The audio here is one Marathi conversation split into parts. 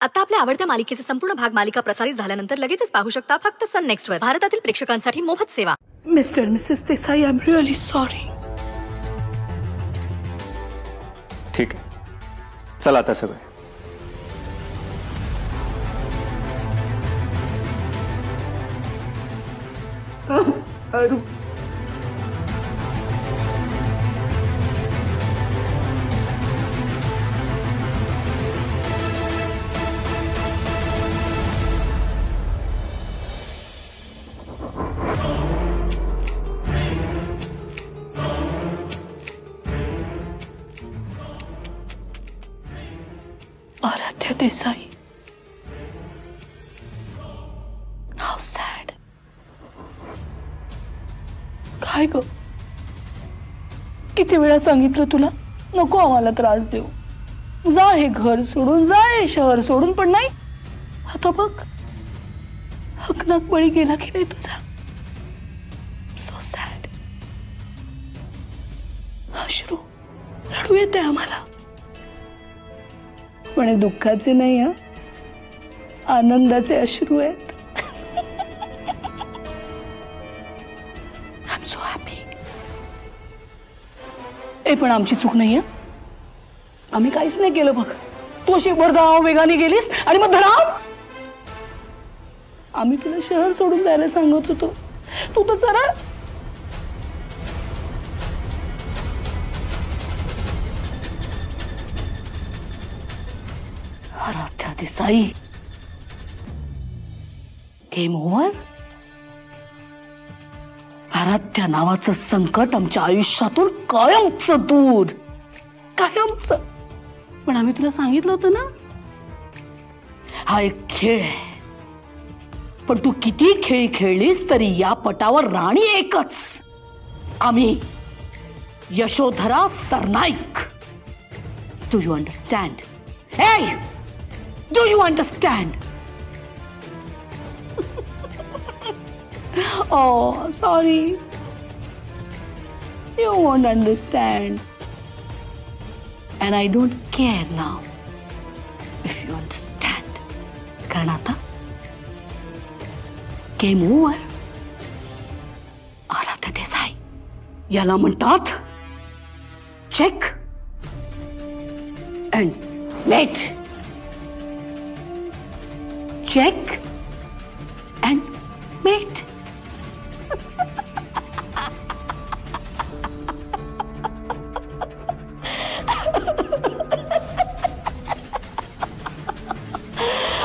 आता आपल्या आवडत्या मालिकेचे संपूर्ण भाग मालिका प्रसारित झाल्यानंतर लगेचच पाहू शकता फक्त सन नेक्स्ट वर. भारतातील प्रेक्षकांसाठी मोफत सेवा. Mister Mrs Desai, I am really sorry. ठीक आहे, चला आता सगळे. अरू, आराध्या देसाई, हाऊ सॅड. काय ग, किती वेळा सांगितलं तुला नको आम्हाला त्रास देऊ, जा हे घर सोडून, जा हे शहर सोडून, पण नाही. आता बघ हकनाक बळी गेला की नाही तुझा. So sad. अश्रू रडू येते आम्हाला, पण हे दुःखाचे नाही, आनंदाचे अश्रू आहेत. I am so happy. ए पण आमची चूक नाहीये, आम्ही काहीच नाही केलं. बघ तू अशी भरधाव वेगाने गेलीस आणि मग धडाम. आम्ही तुला शहर सोडून जायला सांगत होतो, तू तर सरळ. Aaradhya Desai, game over. आराध्या नावाचं संकट आमच्या आयुष्यातून कायमचं दूर, कायमचं. पण आम्ही तुला सांगितलं होतं ना, हा एक खेळ आहे. पण तू किती खेळ खेळलीस तरी या पटावर राणी एकच, आम्ही, Yashodhara Sarnaik. Do you understand? Hey! Do you understand? Oh, sorry. You won't understand. And I don't care now if you understand. कारण आता गेम ओव्हर. आराध्या देसाई, याला म्हणतात check and mate. Check and mate.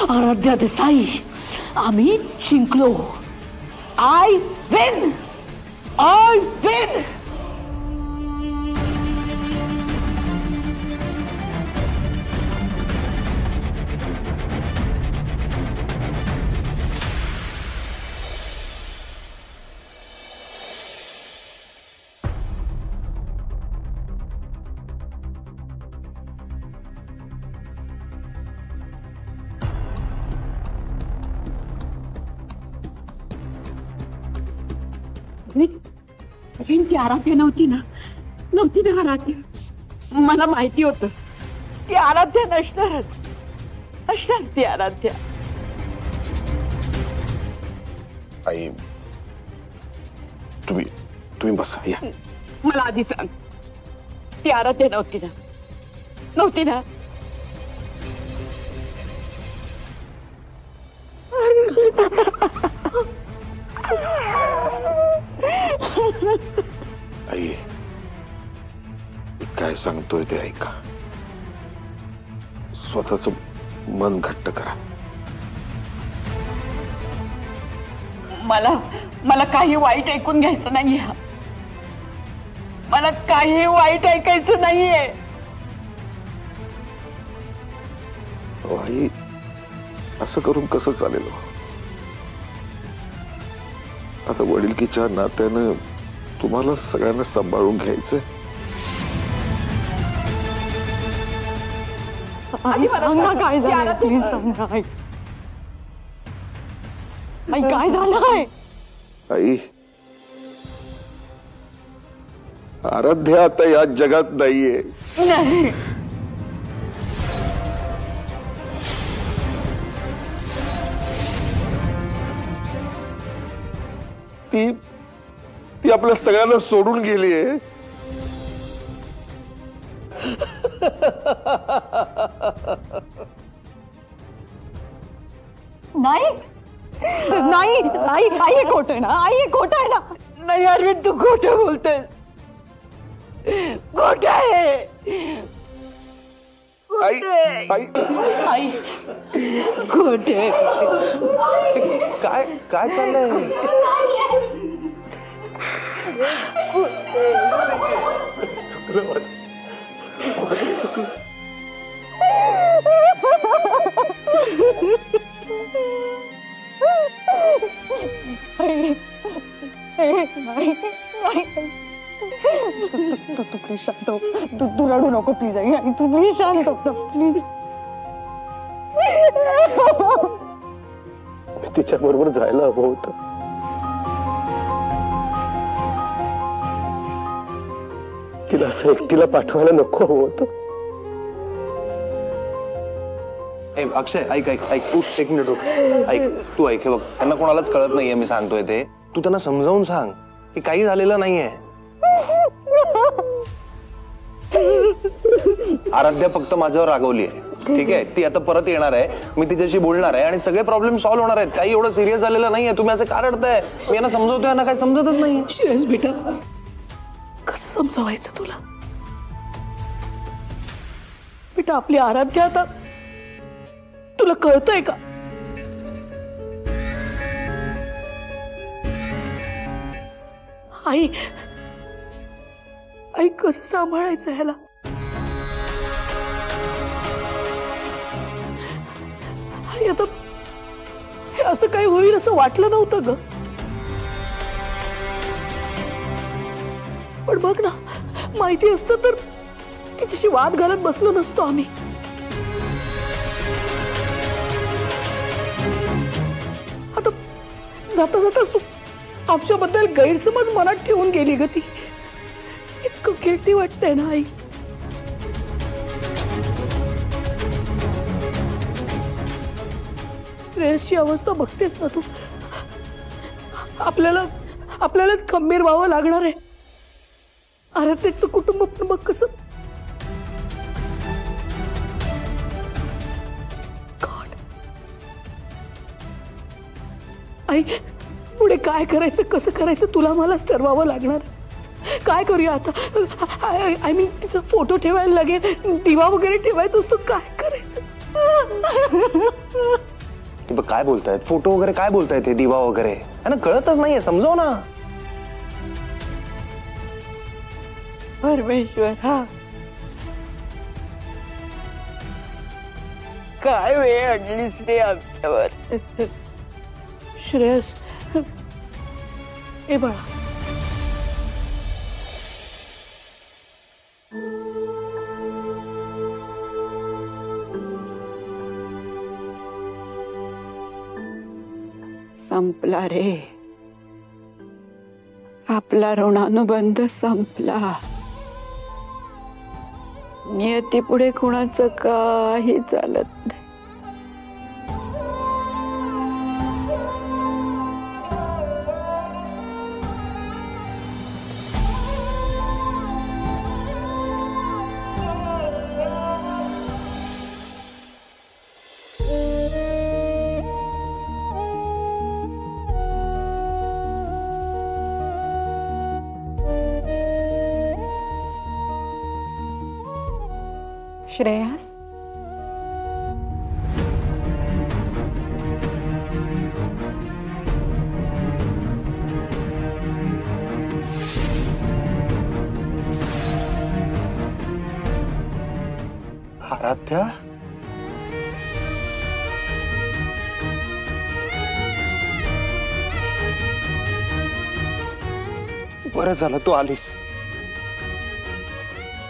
Aradhya Desai, आम्ही जिंकलो. I win. I win. ती आराध्या नव्हती ना, आराध्या. मला माहिती होतं की आराध्या नसणार ती आराध्या. आई, तुम्ही बसा. या, मला आधी सांग, ती आराध्या नव्हती ना? आई, काय सांगतोय ते ऐका. स्वतःच मन घट्ट करा. मला काही वाईट ऐकून घ्यायचं नाहीये. मला काही वाईट ऐकायचं नाहीये. आई, असं करून कसं चालेल? आता वडिलकीच्या नात्यानं तुम्हाला सगळ्यांना सांभाळून घ्यायचंय. काय झालं? प्लीज सांगा. काय झालंय? आई, आराध्या आता या जगात नाहीये. नाही, ती ती आपल्या सगळ्यांना सोडून गेलीये. नाही नाही आई आई हे खोट आहे ना, आई हे खोट आहे ना. नाही अरविंद, तू खोट बोलतोय. खोट आहे. आई आई आई खोट आहे. काय काय चाललंय? तू प्लीज शांत हो. तू रडू नको प्लीज. आई तू प्लीज शांत हो प्लीज. तिच्या बरोबर जायला हवं होतं. तिला असं एकटीला पाठवायला नको हवं होतं. अक्षय ऐक ऐक ऐक तू एक मिनिट रुक. ऐक तू ऐक. हे बघ, त्यांना कोणालाच कळत नाहीये मी सांगतोय ते. तू त्यांना समजावून सांग की काही झालेलं नाहीये. आराध्या फक्त माझ्यावर रागवली आहे, ठीक आहे. ती आता परत येणार आहे, मी तिच्याशी बोलणार आहे आणि सगळे प्रॉब्लेम सॉल्व्ह होणार आहेत. काही एवढं सिरियस झालेलं नाहीये. तुम्ही असं का रडताय? मी यांना समजवतोय, यांना काही समजतच नाही. श्रेयस बेटा, कसं समजावायचं तुला? बेटा आपली आराध्या आता तुला कळतंय का? आई आई कसं सांभाळायचं ह्याला? आई आता हे असं काही होईल असं वाटलं नव्हतं ग. पण बघ ना, माहिती असतं तर तिच्याशी वाद घालत बसलो नसतो आम्ही. आता जाता जाता आमच्याबद्दल गैरसमज मनात ठेवून गेली ग ती. इतकं गिल्टी वाटतंय ना आई. श्रेयसची अवस्था बघतेस ना तू. आपल्यालाच खंबीर व्हावं लागणार आहे. आराध्याचं कुटुंब पण बघ कसं. गॉड. आई पुढे काय करायचं, कसं करायचं तुला मलाच ठरवावं लागणार. काय करूया आता? आय मीन तिचा फोटो ठेवायला लागेल, दिवा वगैरे ठेवायचा असतो. काय करायचं? काय बोलतायत? फोटो वगैरे काय बोलतायत? हे दिवा वगैरे यांना कळतच नाहीये. समजव ना. परमेश्वर हा काय वेळ आणलीस रे आमच्यावर. श्रेयस ए बाळा, संपला रे आपला ऋणानुबंध. संपला. नियती पुढे कुणाचं काही चालत नाही. श्रेयस, आराध्या बरं झालं तू आलीस.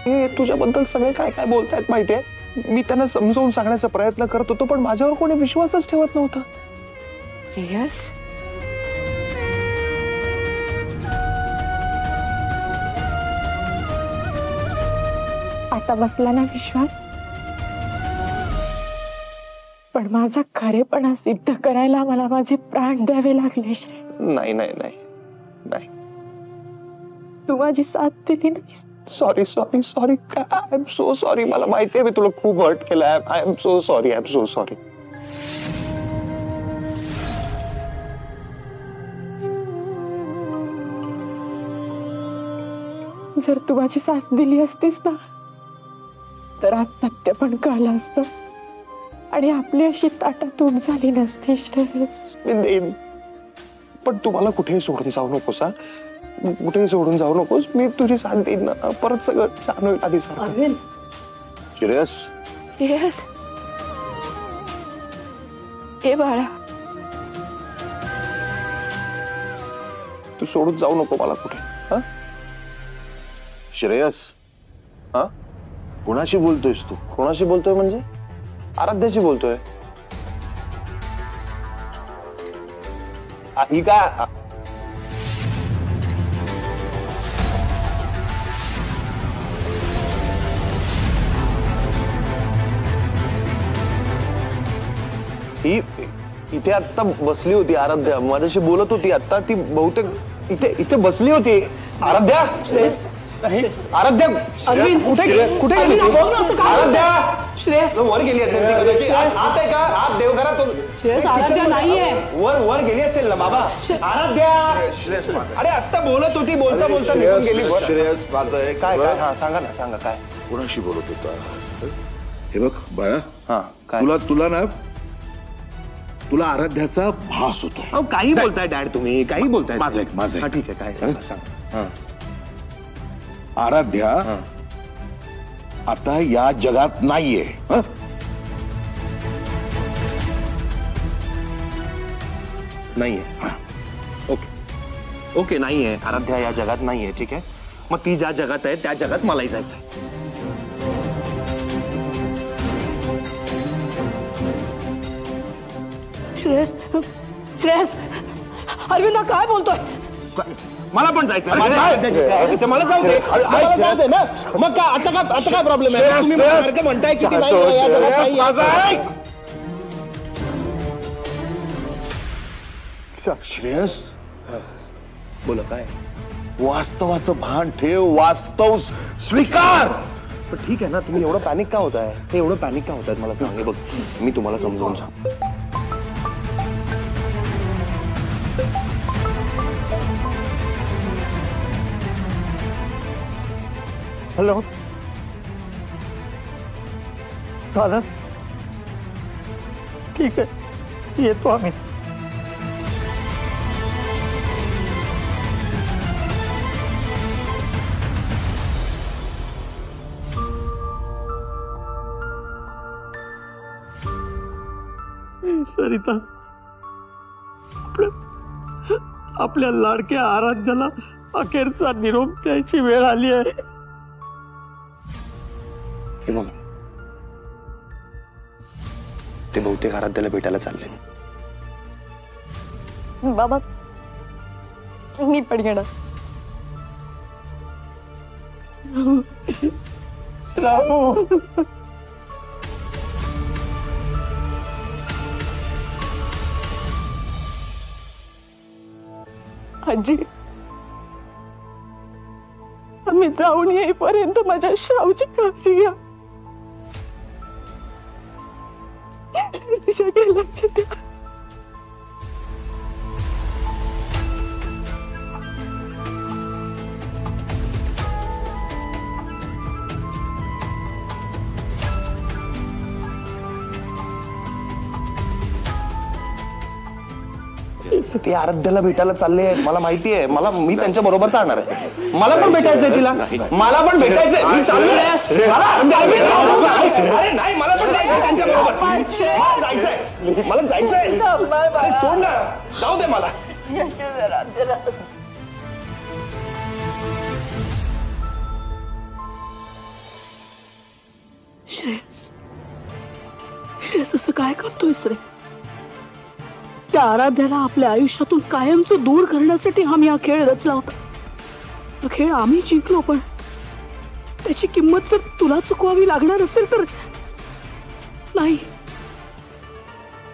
हे तुझ्याबद्दल सगळे काय काय बोलतायत माहितीये. मी त्यांना समजावून सांगण्याचा प्रयत्न करत होतो, पण माझ्यावर कोणी विश्वासच ठेवत नव्हता. श्रेयस, आता बसला ना विश्वास? पण माझा खरेपणा सिद्ध करायला मला माझे प्राण द्यावे लागले. नाही नाही नाही, नाही. तू माझी साथ दिली नाही. Sorry sorry sorry. I am so sorry. मला माहितीये मी तुला खूप हर्ट केलं. I am so sorry. I am so sorry. जर तू माझी साथ दिली असतीस ना तर आत्महत्या पण कळलं असतं आणि आपली अशी ताटातूट झाली नसती. मी देईन पण तुम्हाला कुठेही सोडून जाऊ नकोस. हा, कुठेही सोडून जाऊ नकोस. मी तुझी साथ देईन ना. परत सगळं छान होईल आधी सारखं. श्रेयस ए बाळा, तू सोडून जाऊ नको मला कुठे. हा, श्रेयस हा, कुणाशी बोलतोयस तू? कोणाशी बोलतोय म्हणजे? आराध्याशी बोलतोय. ही काय? ही इथे आता बसली होती आराध्या, माझ्याशी बोलत होती. आता ती बहुतेक इथे इथे बसली होती. आराध्या, आराध्या कुठे कुठे गेली ती? आराध्या श्रेयस वर गेली असेल ती कदाचित. आत आहे का? आत देवघरात श्रेयस आराध्या नाहीये. वर गेली असेल ना बाबा. आराध्या, अरे आता बोलत होती. बोलता बोलता निघून गेली वर. श्रेयस माझं काय काय? हा, सांगा ना, सांगा काय. कोणाशी बोलत होता? हे बघ बाळा, हा, काय? तुला ना तुला आराध्याचा भास होतोय. अहो, काही बोलताय डॅड तुम्ही. काही बोलताय. माझं ऐक, माझं ऐक. हा, ठीक आहे. काय सांगा, सांगा. हा, आराध्या हा. आता या जगात नाहीये. हं? नाहीये. ओके ओके, नाहीये. आराध्या या जगात नाहीये. ठीक आहे. मग ती ज्या जगात आहे त्या जगात मलाही जायचंय. श्रेयस श्रेयस अरविंद काय बोलतोय? मला पण जायचं. मला जाऊ दे. मला जाऊ दे ना. मग काय आता काय प्रॉब्लेम आहे? तुम्ही सारखं म्हणताय की ती नाही आहे, या जगात नाही आहे. श्रेयस बोला काय. वास्तवाचं भान ठेव. वास्तव स्वीकार. पण ठीक आहे ना. तुम्ही एवढं पॅनिक का होताय? हे एवढं पॅनिक का होताय मला सांगे. बघ, मी तुम्हाला समजावून सांग. हॅलो, दादा ठीक आहे, येतो आम्ही. सरिता, आपल्या लाडक्या आराध्याला अखेरचा निरोप द्यायची वेळ आली आहे. हे बघ, ते बहुतेक आराध्याला भेटायला चालले. बाबा मी पण येणार. श्रावू, आजी, आम्ही जाऊन येईपर्यंत माझ्या श्रावची काळजी घ्या. तिच्याकडे लक्ष द्या. ते आराध्याला भेटायला चालले आहेत. मला माहितीये. मी त्यांच्या बरोबर चालणार आहे. मला पण भेटायचंय तिला. मला पण भेटायचंय. मी चाललोय. अरे नाही, मला पण जायचंय त्यांच्या बरोबर. मला जायचंय. अरे सोड ना, जाऊ दे मला. श्रेयस श्रेयस असं काय करतोयस रे? त्या आराध्याला आपल्या आयुष्यातून कायमचं दूर करण्यासाठी आम्ही हा खेळ रचला होता. हा खेळ आम्ही जिंकलो, पण त्याची किंमत जर तुला चुकवावी लागणार असेल तर नाही,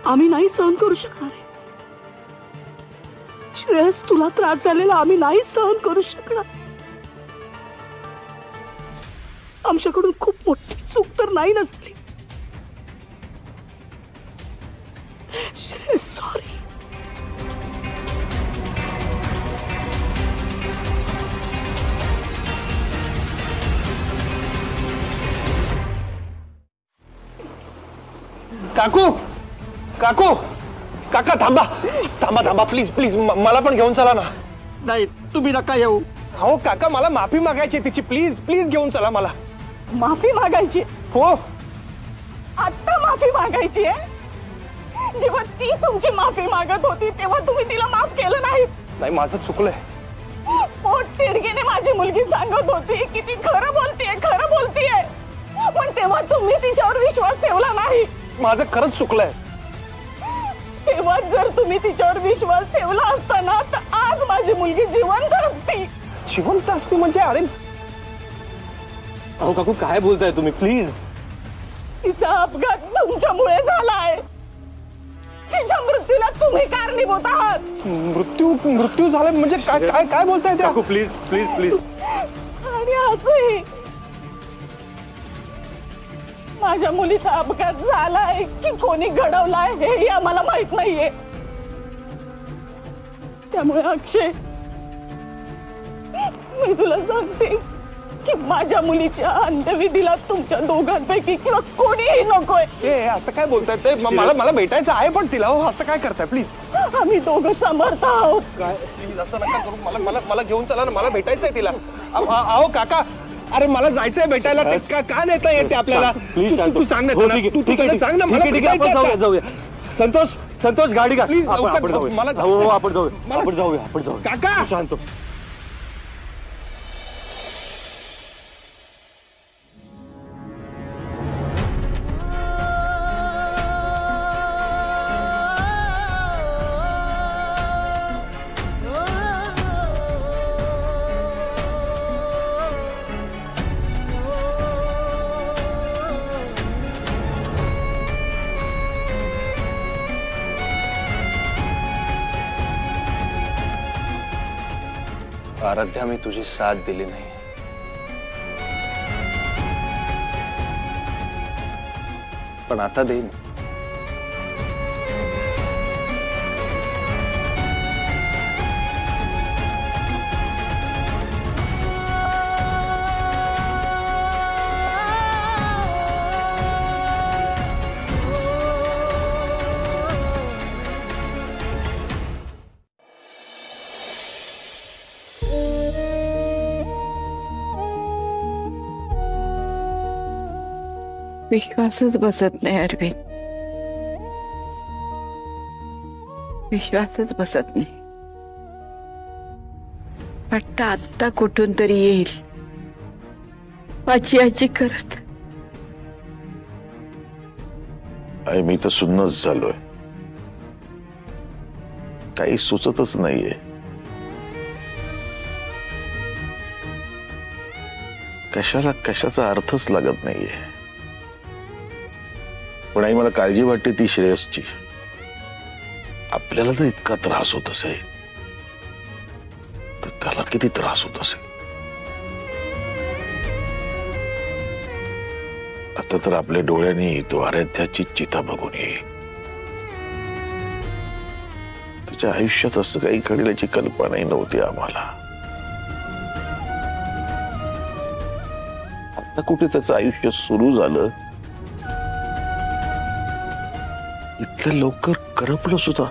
आम्ही नाही सहन करू शकणार. श्रेयस, तुला त्रास झालेला आम्ही नाही सहन करू शकणार. आमच्याकडून खूप मोठी चूक तर नाही ना झाली. श्रेयस, सॉरी. काकू काकू काका थांबा थांबा थांबा प्लीज प्लीज मला पण घेऊन चला ना. नाही तुम्ही नका येऊ. हो काका मला माफी मागायची तिची. प्लीज प्लीज घेऊन चला मला. माफी मागायची? हो. आता माफी मागायची आहे? जेव्हा ती तुमची माफी मागत होती तेव्हा तुम्ही तिला माफ केलं नाही. नाही माझं चुकलंय. पोट तिडकीने माझी मुलगी सांगत होती की ती खरं बोलतीये, पण तेव्हा तुम्ही तिच्यावर विश्वास ठेवला नाही. माझं खरंच चुकलंय. तेव्हा जर तुम्ही तिच्यावर विश्वास ठेवला असता ना तर आज माझी मुलगी जिवंत असती. जिवंत असती म्हणजे? अरे अहो काकू काय बोलताय तुम्ही? प्लीज. तिचा अपघात तुमच्यामुळे झालाय. तिच्या मृत्यूला तुम्ही कारणीभूत आहात. मृत्यू झाला म्हणजे काय काय काय बोलताय ते? काकू प्लीज प्लीज प्लीज. आणि असंही माझ्या मुलीचा अपघात झालाय की कोणी घडवलाय हेही आम्हाला माहित नाहीये. त्यामुळे अक्षय, मी तुला सांगते की माझ्या मुलीच्या अंत्यविधीला तुमच्या दोघांपैकी किंवा कोणीही नकोय. असं काय बोलताय ते? मला भेटायचं आहे पण तिला. हो असं काय करताय? प्लीज. आम्ही दोघं समर्थ आहोत. काय प्लीज असं नका करू. मला घेऊन चला ना. मला भेटायचंय तिला. अहो काका, अरे मला जायचंय भेटायला. का नेता येते आपल्याला? तू सांग ना. तू सांग ना. मला जाऊया. संतोष गाडी का? प्लीज आपण जाऊया. आपण जाऊया. काका शांत. आराध्या, मी तुझी साथ दिली नाही. पण आता देईन. विश्वासच बसत नाही अरविंद. विश्वासच बसत नाही. वाटतं आत्ता कुठून तरी येईल आजी आजी करत. आई मी तर सुन्नच झालोय. काही सुचतच नाहीये. कशाला कशाचा अर्थच लागत नाहीये. पण आई मला काळजी वाटते ती श्रेयसची. आपल्याला जर इतका त्रास होत असेल तर त्याला किती त्रास होत असेल. आता तर आपल्या डोळ्यांनी तो आराध्याची चिता बघून येईल. तिच्या आयुष्यात असं काही घडेल याची कल्पनाही नव्हती आम्हाला. आता कुठे त्याचं आयुष्य सुरू झालं. इतक्या लवकर करपलं सुद्धा.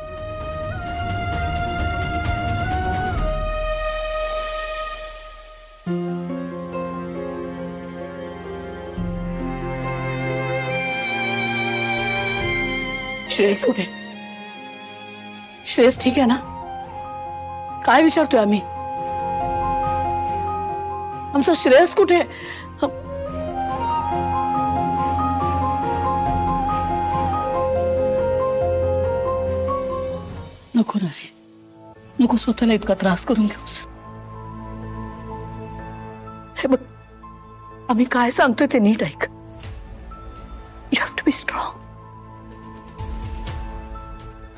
श्रेयस कुठे? श्रेयस ठीक आहे ना? काय विचारतोय आम्ही? आमचा श्रेयस कुठे? नको ना रे, नको स्वतःला इतका त्रास करून घेऊस. हे बघ, आम्ही काय सांगतोय ते नीट ऐक. You have to be strong.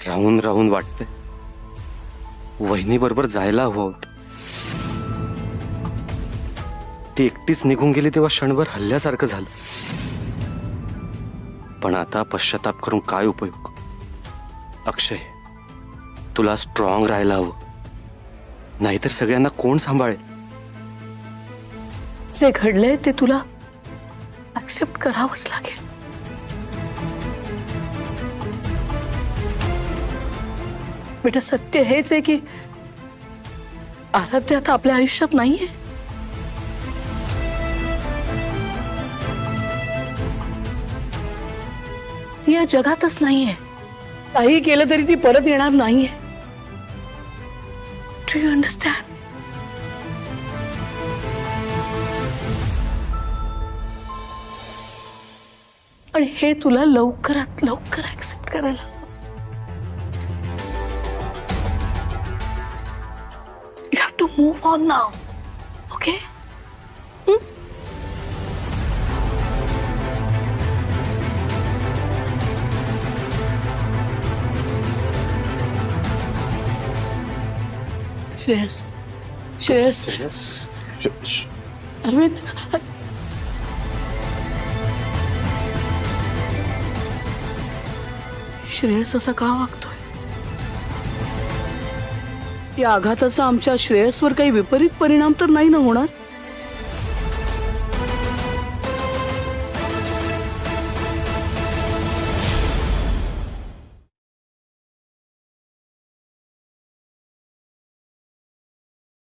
राहून राहून वाटतंय वहिनी बरोबर जायला हवं होतं. ती एकटीच निघून गेली तेव्हा क्षणभर हल्ल्यासारखं झालं. पण आता पश्चाताप करून काय उपयोग. अक्षय, तुला स्ट्रॉंग राहायला हवं, नाहीतर सगळ्यांना कोण सांभाळेल. जे घडलंय ते तुला ऍक्सेप्ट करावंच लागेल. बेटा, सत्य हेच आहे की आराध्य आता आपल्या आयुष्यात नाहीये. ती या जगातच नाहीये. काही केलं तरी ती परत येणार नाहीये. Do you understand? आणि हे तुला लवकरात लवकर ऍक्सेप्ट करायला. You have to move on now, okay? Shreyas, Shreyas, Arvind, Shreyas असा का वागतोय? या आघाताचा आमच्या श्रेयसवर काही विपरीत परिणाम तर नाही ना होणार?